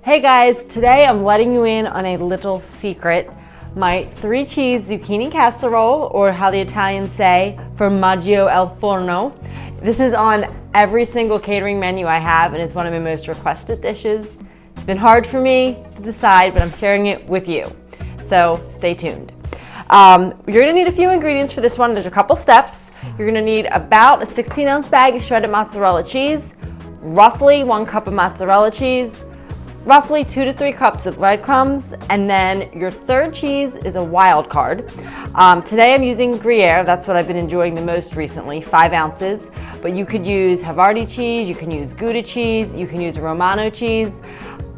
Hey guys, today I'm letting you in on a little secret. My 3-cheese zucchini casserole, or how the Italians say, Formaggio al Forno. This is on every single catering menu I have, and it's one of my most requested dishes. It's been hard for me to decide, but I'm sharing it with you. So stay tuned. You're gonna need a few ingredients for this one. There's a couple steps. You're gonna need about a 16-ounce bag of shredded mozzarella cheese, roughly 1 cup of mozzarella cheese, roughly 2 to 3 cups of breadcrumbs, and then your third cheese is a wild card. Today I'm using Gruyere. That's what I've been enjoying the most recently, 5 ounces. But you could use Havarti cheese, you can use Gouda cheese, you can use Romano cheese.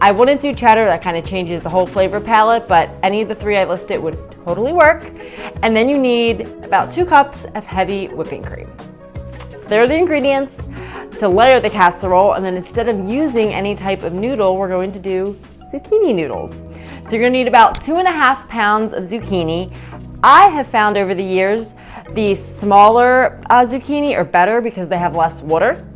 I wouldn't do cheddar, that kind of changes the whole flavor palette, but any of the 3 I listed would totally work. And then you need about 2 cups of heavy whipping cream. There are the ingredients to layer the casserole, and then instead of using any type of noodle, we're going to do zucchini noodles. So you're gonna need about 2.5 pounds of zucchini. I have found over the years the smaller zucchini are better because they have less water.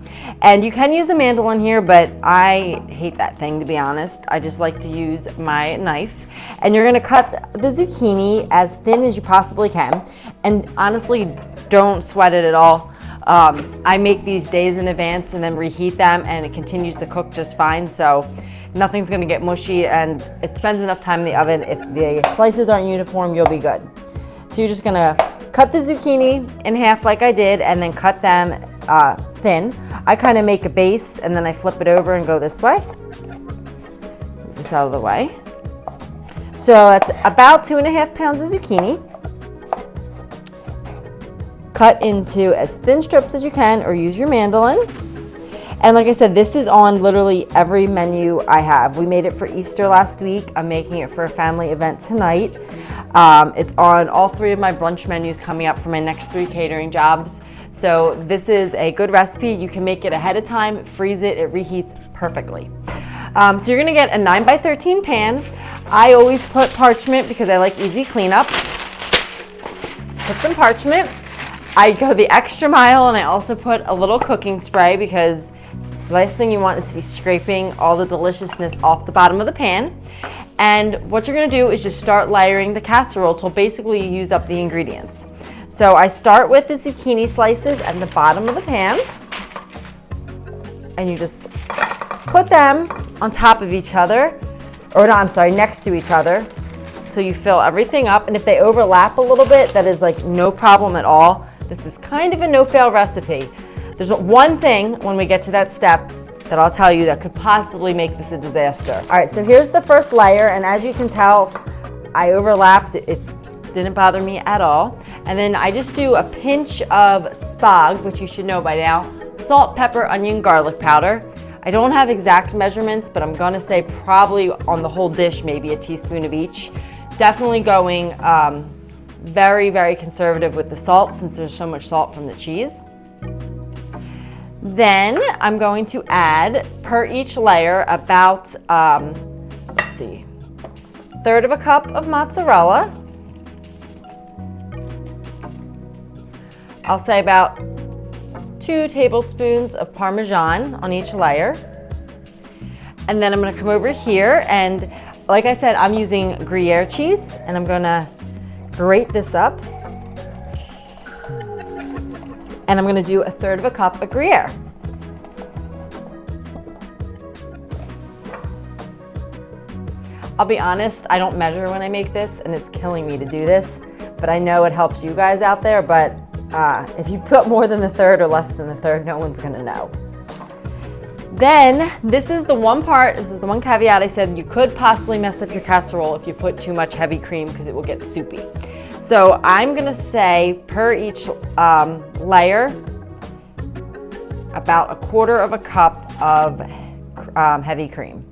And you can use a mandolin here, but I hate that thing, to be honest. I just like to use my knife. And you're gonna cut the zucchini as thin as you possibly can. And honestly, don't sweat it at all. I make these days in advance and then reheat them, and it continues to cook just fine. So nothing's gonna get mushy, and it spends enough time in the oven. If the slices aren't uniform, you'll be good. So you're just gonna cut the zucchini in half like I did, and then cut them thin. I kind of make a base, and then I flip it over and go this way. Move this out of the way. So that's about 2.5 pounds of zucchini. Cut into as thin strips as you can, or use your mandolin. And like I said, this is on literally every menu I have. We made it for Easter last week. I'm making it for a family event tonight. It's on all 3 of my brunch menus coming up for my next 3 catering jobs. So this is a good recipe. You can make it ahead of time, freeze it, it reheats perfectly. So you're gonna get a 9x13 pan. I always put parchment because I like easy cleanup. Let's put some parchment. I go the extra mile, and I also put a little cooking spray because the last thing you want is to be scraping all the deliciousness off the bottom of the pan. And what you're gonna do is just start layering the casserole till basically you use up the ingredients. So I start with the zucchini slices at the bottom of the pan, and you just put them on top of each other, or no, I'm sorry, next to each other. So you fill everything up, and if they overlap a little bit, that is like no problem at all. This is kind of a no-fail recipe. There's one thing when we get to that step that I'll tell you that could possibly make this a disaster. All right, so here's the first layer, and as you can tell, I overlapped. It didn't bother me at all. And then I just do a pinch of SPOG, which you should know by now, salt, pepper, onion, garlic powder. I don't have exact measurements, but I'm gonna say probably on the whole dish, maybe a teaspoon of each. Definitely going very, very conservative with the salt since there's so much salt from the cheese. Then I'm going to add, per each layer, about, let's see, 1/3 of a cup of mozzarella. I'll say about 2 tablespoons of Parmesan on each layer. And then I'm gonna come over here, and like I said, I'm using Gruyere cheese, and I'm gonna grate this up. And I'm gonna do 1/3 of a cup of Gruyere. I'll be honest, I don't measure when I make this, and it's killing me to do this, but I know it helps you guys out there, but if you put more than 1/3 or less than 1/3, no one's gonna know. Then, this is the one caveat I said you could possibly mess up your casserole if you put too much heavy cream because it will get soupy. So I'm gonna say per each layer, about 1/4 of a cup of heavy cream.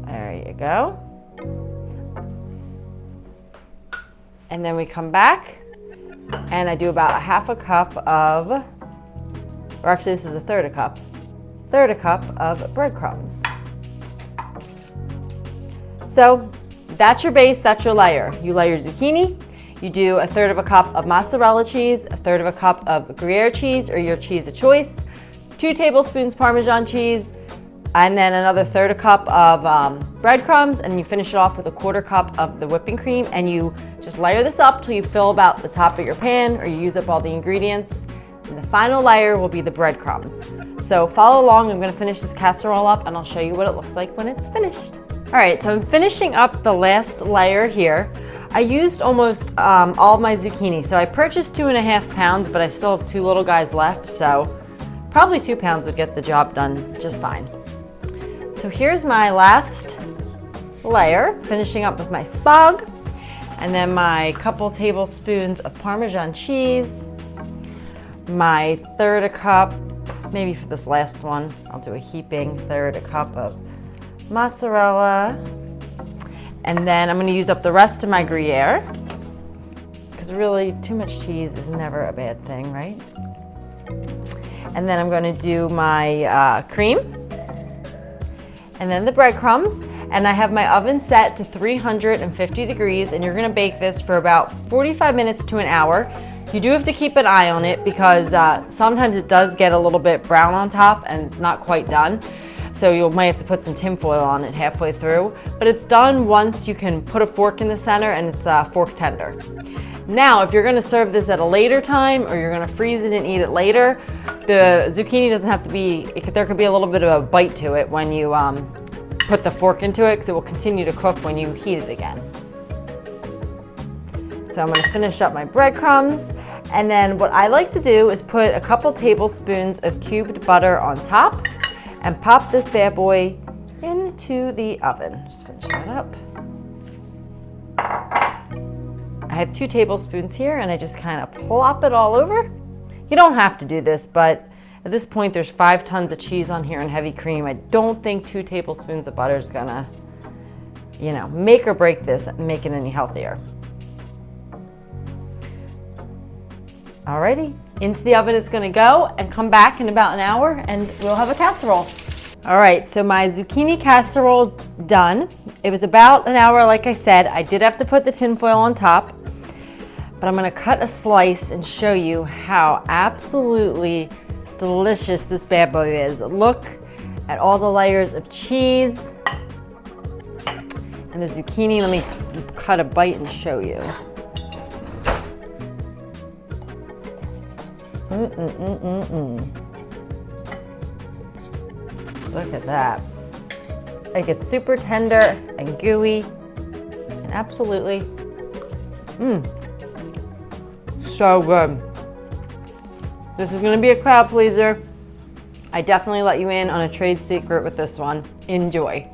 There you go. And then we come back, and I do about 1/2 a cup of, or actually this is 1/3 a cup, 1/3 a cup of breadcrumbs. So that's your base, that's your layer. You layer zucchini, You do 1/3 of a cup of mozzarella cheese, 1/3 of a cup of Gruyere cheese or your cheese of choice, 2 tablespoons Parmesan cheese, and then another third a cup of breadcrumbs, and you finish it off with a 1/4 cup of the whipping cream, and you just layer this up till you fill about the top of your pan, or you use up all the ingredients. And the final layer will be the breadcrumbs. So follow along, I'm gonna finish this casserole up and I'll show you what it looks like when it's finished. All right, so I'm finishing up the last layer here. I used almost all of my zucchini. So I purchased 2.5 pounds, but I still have 2 little guys left, so probably 2 pounds would get the job done just fine. So here's my last layer, finishing up with my SPOG, and then my couple tablespoons of Parmesan cheese, my 1/3 a cup, maybe for this last one, I'll do a heaping 1/3 a cup of mozzarella. And then I'm gonna use up the rest of my Gruyere, because really too much cheese is never a bad thing, right? And then I'm gonna do my cream, and then the breadcrumbs. And I have my oven set to 350 degrees, and you're gonna bake this for about 45 minutes to an hour. You do have to keep an eye on it because sometimes it does get a little bit brown on top and it's not quite done. So you might have to put some tin foil on it halfway through, but it's done once you can put a fork in the center and it's fork tender. Now, if you're gonna serve this at a later time or you're gonna freeze it and eat it later, the zucchini doesn't have to be, there could be a little bit of a bite to it when you put the fork into it, because it will continue to cook when you heat it again. So I'm gonna finish up my breadcrumbs, and then what I like to do is put a couple tablespoons of cubed butter on top and pop this bad boy into the oven. Just finish that up. I have 2 tablespoons here, and I just kind of plop it all over. You don't have to do this, but at this point there's 5 tons of cheese on here and heavy cream. I don't think 2 tablespoons of butter is gonna, make or break this and make it any healthier. Alrighty, into the oven it's gonna go, and come back in about an hour and we'll have a casserole. All right, so my zucchini casserole is done. It was about an hour, like I said. I did have to put the tin foil on top, but I'm gonna cut a slice and show you how absolutely delicious this bad boy is. Look at all the layers of cheese and the zucchini. Let me cut a bite and show you. Look at that. Like, it's super tender and gooey and absolutely so good. This is gonna be a crowd pleaser. I definitely let you in on a trade secret with this one. Enjoy.